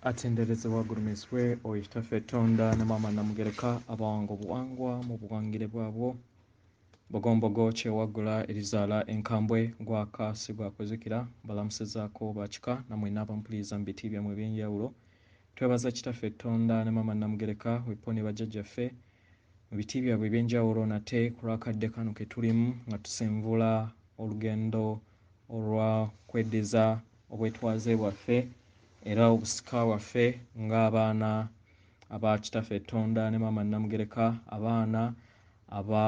Atenderezebwa gulumiswe oyo kitaffe Tonda ne Maama Namugereka abawanga obuwangwa mu buwangire bwabwo bogombogo kyewaggula erizaala enkambwe gwakaasi gwakozekera balamusizaako bakika namwe n'abampuliriza mu biti byammwe eby'enjawulo twebaza kitaffe Tonda ne Maama Namugereka weponi bajjajjaffe mu biti byabwe eby'enjawulo nate ku lwakadde kano ke tulimu nga tusenvula olugendo olwa kweddiza obwetwaze bwaffe era obusika bwaffe ng'abaana aba kitaffe Tonda ne Maama Namugereka abaana aba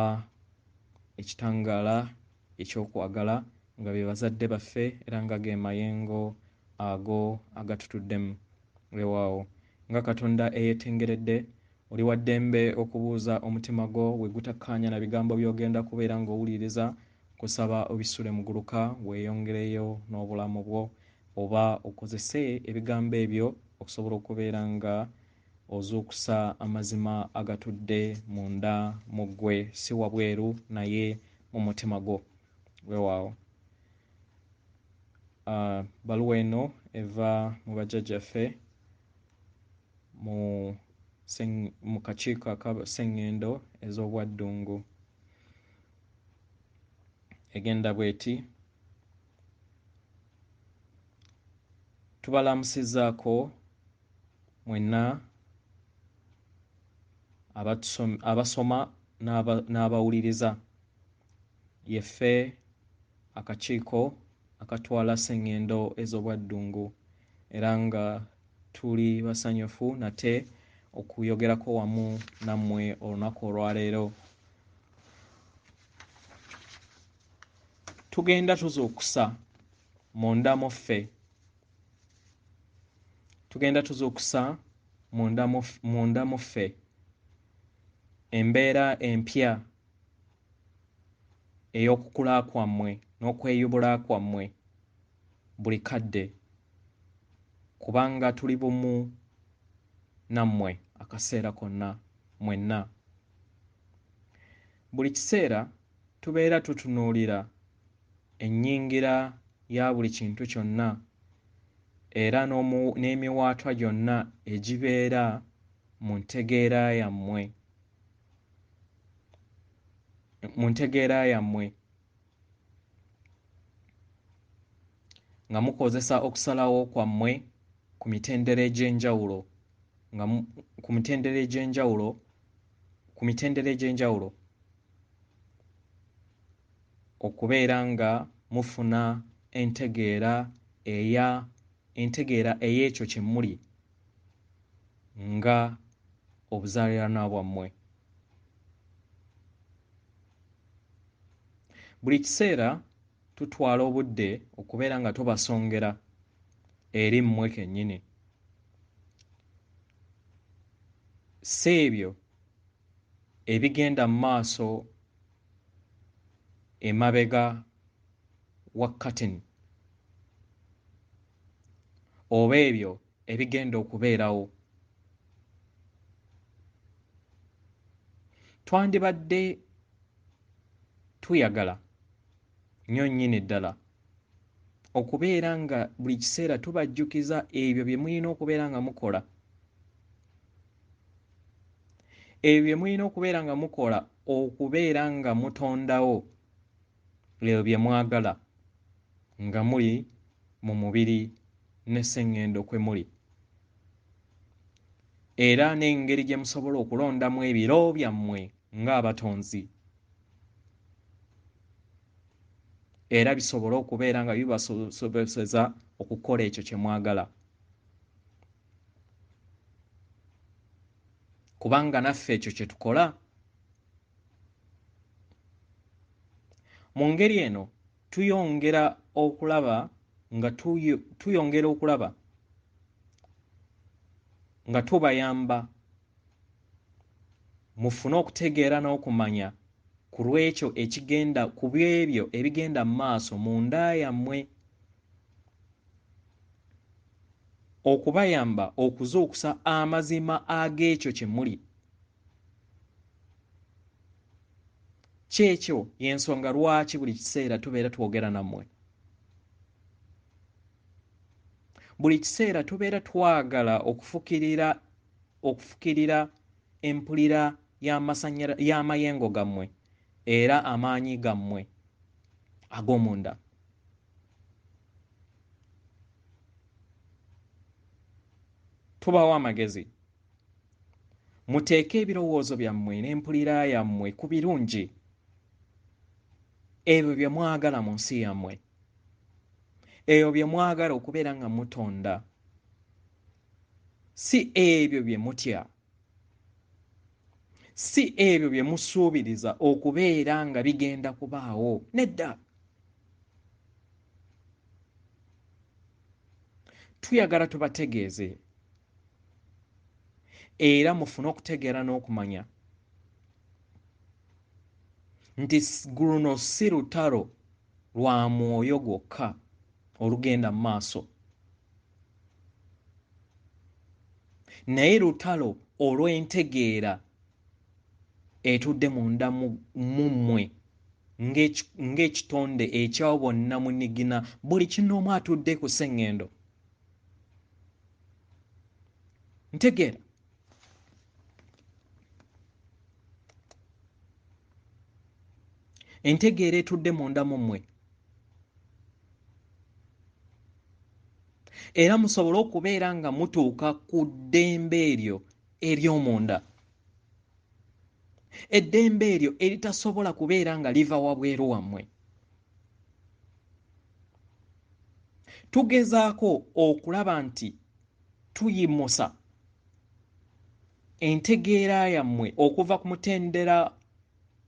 ekitangaala ekyokwagala nga be bazadde baffe era nga ge mayengo ago agatutuddemu weewaawo nga Katonda eyeetengeredde oli wa ddembe okubuuza omutima gwo we gutakkaanya na bigambo by'ogenda kubeera ng'owuliriza kusaba obisule mu guluka weeyongereyo n'obulamu bwo oba okozese ebigambo ebyo okusobola okubeera nga ozuukusa amazima agatudde munda mu ggwe si wabweru naye mu mutima gwo weewaawo. Baluwa eno eva mu bajjajjaffe mu kakiiko aka Sengendo Ezobwa Ddungu egenda bw'eti: tubalamusizzaako mwenna abasoma n'abawuliriza yeffe akakiiko akatwala Sengendo Ezobwa Ddungu era nga tuli basanyufu nate okuyogerako wamu nammwe olunaku olwaleero. Tugenda tuzuukusa munda mu ffe, tugenda tuzuukusa munda mu ffe embeera empya ey'okukula kwammwe n'okweyubula kwammwe buli kadde kubanga tuli bumu nammwe akaseera konna mwenna. Buli kiseera tubeera tutunuulira ennyingira ya buli kintu kyonna era n'emiwaatwa gyonna egibeera mu ntegeera yammwe nga mukozesa okusalawo kwammwe ku mitendera egy'enjawulo okubeera nga mufuna entegeera ey'ekyo kye muli nga obuzaaliranwa bwammwe. Buli kiseera tutwala obudde okubeera nga tubasongera eri mmwe kennyini. Si ebyo ebigenda mu maaso emabega wa curtain oba ebyo ebigenda okubeerawo. Twandibadde tuyagala nnyo nnyini ddala okubeera nga buli kiseera tubajjukiza ebyo bye mulina okubeera nga mukola, ebyo bye mulina okubeera nga mukola okubeera nga mutondawo ebyo bye mwagala nga muli mu mubiri ne Sengendo kwe muli, era n'engeri gye musobola okulondamu ebiro byammwe ng'abatonzi era bisobole okubeera nga bibasobozesa okukola ekyo kye mwagala. Kubanga naffe ekyo kye tukola. Mu ngeri eno tuyongera okulaba nga tubayamba mufune okutegeera n'okumanya ku lw'ekyo ku byebyo ebigenda mu maaso munda yammwe, okubayamba okuzuukusa amazima ag'ekyo kye muli. Kyekyo y'ensonga lwaki buli kiseera tubeera twogera nammwe. buli kiseera tubeera twagala okufukirira empulira y'amayengo gammwe era amaanyi gammwe ag'omunda. Tubawo amagezi, muteeke ebirowoozo byammwe n'empulira yammwe ku birungi ebyo bye mwagala mu nsi yammwe, ebyo bye mwagala okubeera nga mutonda, si ebyo bye mutya, si ebyo bye musuubiriza okubeera nga bigenda kubaawo. Nedda, tuyagala tubategeeze era mufune okutegeera n'okumanya nti luno si lutalo lwa mwoyo gwokka olugenda mu maaso, naye lutalo olw'entegeera etudde munda mu mmwe ng'ekitonde ekyawo bonna munigina buli kinoomu atudde ku Sengendo. Ntegeera entegeera etudde munda mu mmwe era musobole okubeera nga mutuuka ku ddembe eryo ery'omunda, eddembe eryo eritasobola kubeera nga liva wabweru wammwe. Tugezaako okulaba nti tuyimusa entegeera yammwe okuva ku mutendera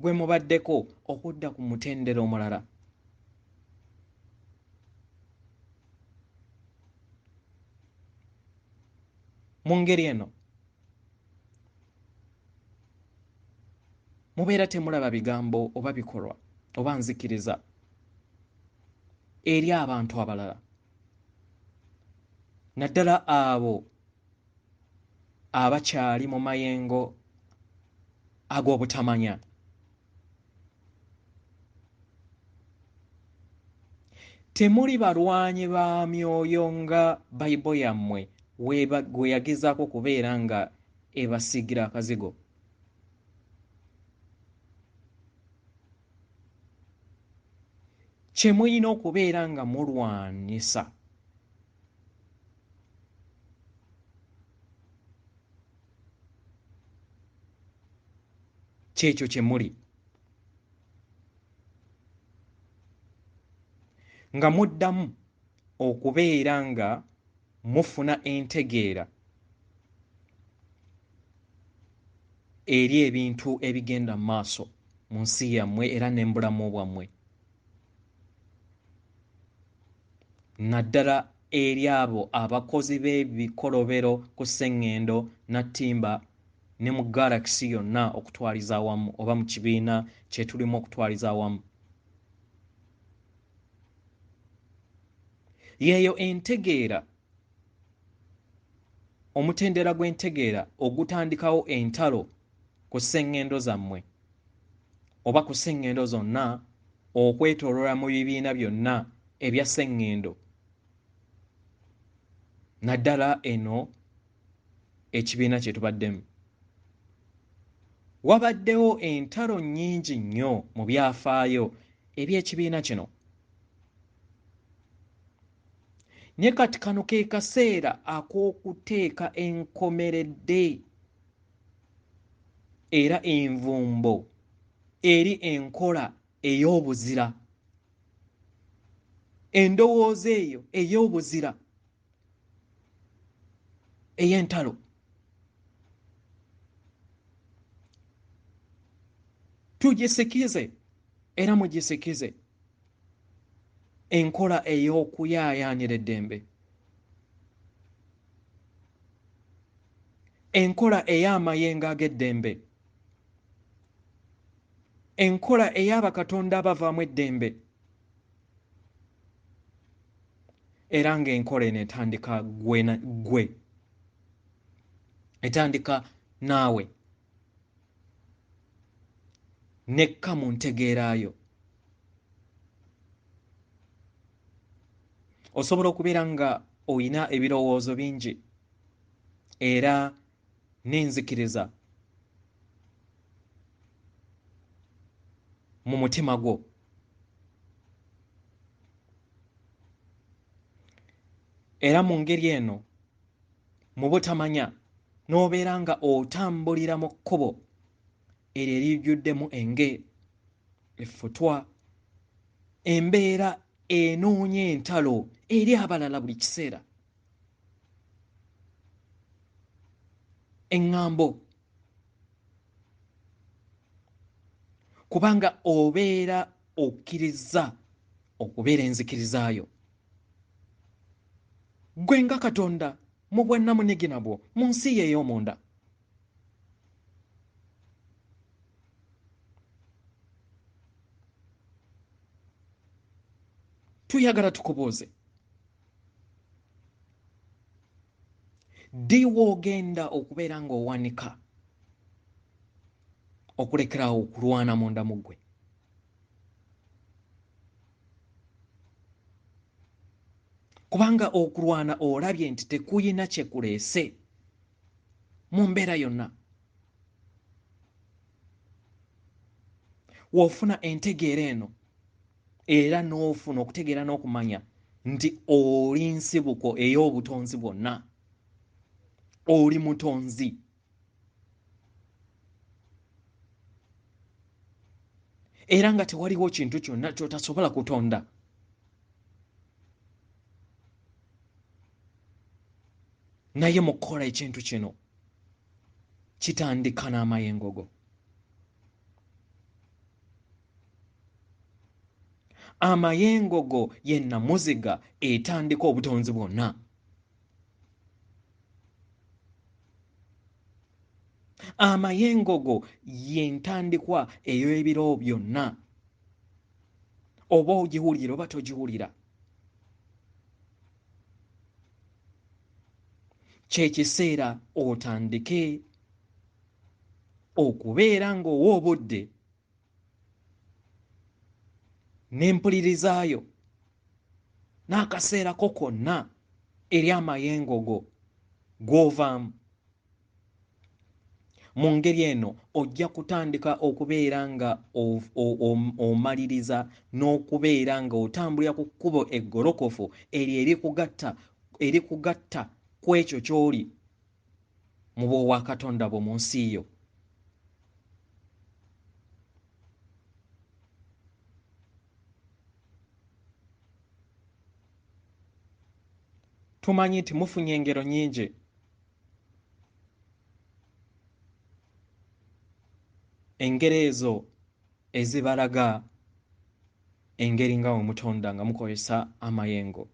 gwe mubaddeko okudda ku mutendera omulala. Mu ngeri eno mubeera temulaba bigambo oba bikolwa oba nzikiriza eri abantu abalala, naddala abo abakyali mu mayengo ag'obutamanya. Temuli balwanyi ba myoyo nga Bayibuli yammwe gwe yagezaako kubeera nga ebasiigira akazigo. Kye mulina okubeera nga mulwanyisa kyekyo kye muli, nga muddamu okubeera nga mufuna entegeera eri ebintu ebigenda mu maaso mu nsi yammwe era n'embulamu bwammwe, naddala eri abo abakozi b'ebikolobero ku Sengendo Nattimba ne mu galaxy yonna okutwaliza awamu oba mu kibiina kye tulimu okutwaliza awamu. Yeeyo entegeera, omutendera gw'entegeera ogutandikawo entalo ku Sengendo zammwe oba ku Sengendo zonna okwetooloola mu bibiina byonna ebya Sengendo, naddala eno ekibiina kye tubaddemu. Wabaddewo entalo nnyingi nnyo mu byafaayo eby'ekibiina kino, naye kati kano ke kaseera ak'okuteeka enkomeredde era envumbo eri enkola ey'obuzira, endowooza eyo ey'obuzira ey'entalo. Tugisikize era mugisikize enkola ey'okuyaayaanira eddembe, enkola ey'amayengo ag'eddembe, enkola ey'abakatonda abavaamu eddembe, era ng'enkola eno etandika gwe etandika naawe nekka mu ntegeerayo. Osobola okubeera nga oyina ebirowoozo bingi era n'enzikiriza mu mutima gwo. Era mu ngeri eno mu butamanya n'obeera nga otambulira mu kkubo eryo erijjuddemu enge, effutwa, embeera enoonya entalo eri abalala buli kiseera, eŋŋambo, kubanga obeera okkiriza okubeera enzikirizayo. Gwe nga Katonda mu bwannamunigina bwo mu nsi ye ey'omunda. Tuyagala tukubuuze, ddi w'ogenda okubeera ng'owanika okulekerawo okulwana munda mu ggwe? Kubanga okulwana olabye nti tekuyina kye kuleese mu mbeera yonna. W'ofuna entegeera eno era n'ofuna okutegeera n'okumanya nti oli nsibuko ey'obutonzi bwonna, oli mutonzi, era nga tewaliwo kintu kyonna ky'otasobola kutonda. Naye mu kukola ekintu kino kitandika n'amayengo go. Amayengo go ye nnamuziga etandika obutonzi bwonna. Amayengo go ye ntandikwa ey'ebiro byonna, oba ogiwulira oba togiwulira. Kye kiseera otandike okubeera ng'owa obudde n'empulirizaayo n'akaseerako konna eri amayengo go gw'ovaamu. Mu ngeri eno ojja kutandika okubeera nga omaliriza n'okubeera nga otambulira ku kkubo eggolokofu eryo erikugatta ku ekyo ky'oli mu bw'owa Katonda bwo mu nsi yo. Tumanyi nti mufunye engero nnyingi engero ezo ezibalaga engeri nga bwe mutonda nga mukozesa amayengo.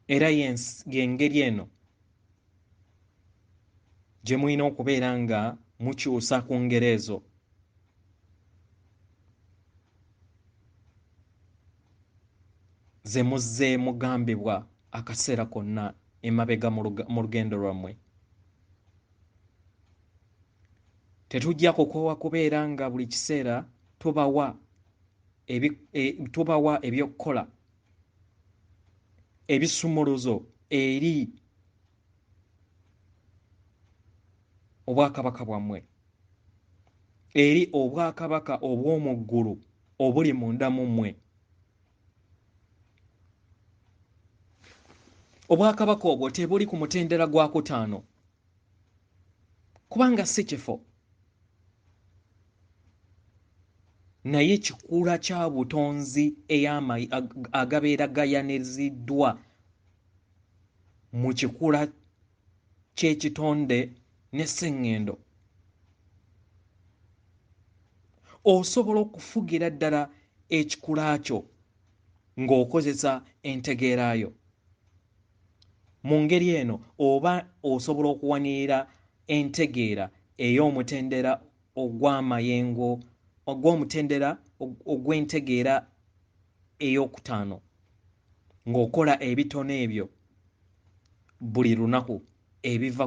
Era y'engeri eno gye mulina okubeera nga mukyusa ku ngero ezo. Ze muzze mugambibwa akaseera konna emabega mu lugendo lwammwe. Tetujja kukoowa kubeera nga buli kiseera tubawa eby'okukola, ebisumuluzo eri obwakabaka bwammwe, eri obwakabaka obw'omu ggulu obuli munda mu mmwe. Obwakabaka obwo tebuli ku mutendera gwa 5 kubanga si kifo, naye kikula kya butonzi agabeera gayaniziddwa mu kikula ky'ekitonde ne Sengendo. Osobola okufugira ddala ekikula kyo ng'okozesa entegeerayo. Mu ngeri eno oba osobola okuwanirira entegeera ey'omutendera ogw'amayengo ogw'entegeera ey'okutaano, ng'okola ebitono ebyo buli lunaku ebiva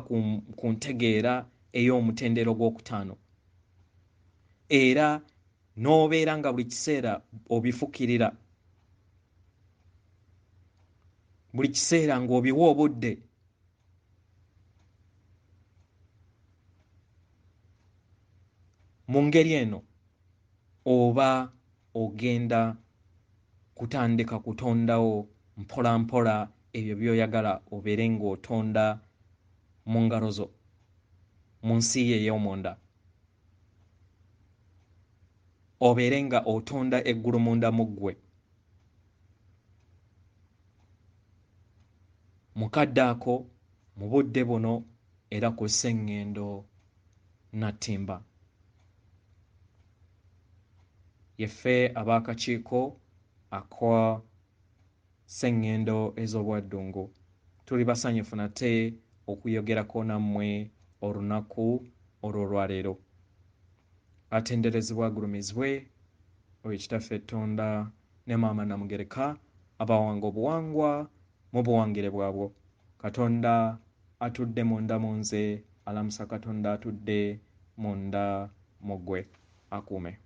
ku ntegeera ey'omutendera ogw'okutaano. era n'obeera nga buli kiseera obifukirira, buli kiseera ng'obiwa obudde. Mu ngeri eno oba ogenda kutandika kutondawo mpola mpola ebyo by'oyagala obeere ng'otonda mu ngalo zo mu nsi ye ey'omunda, obeere nga otonda eggulu munda mu ggwe. Mukadde ako mu budde buno era ku Sengendo Nattimba. Yeffe ab'akakiiko aka Sengendo Ezobwa Ddungu tuli basanyufu nate okuyogerako nammwe olunaku olw'olwaleero. Atenderezebwa agulumizibwe oyo kitaffe Tonda ne maama Namugereka abawanga obuwangwa mu buwangire bwabwo. Katonda atudde munda mu nze, alamusa Katonda atudde munda mu ggwe akuume.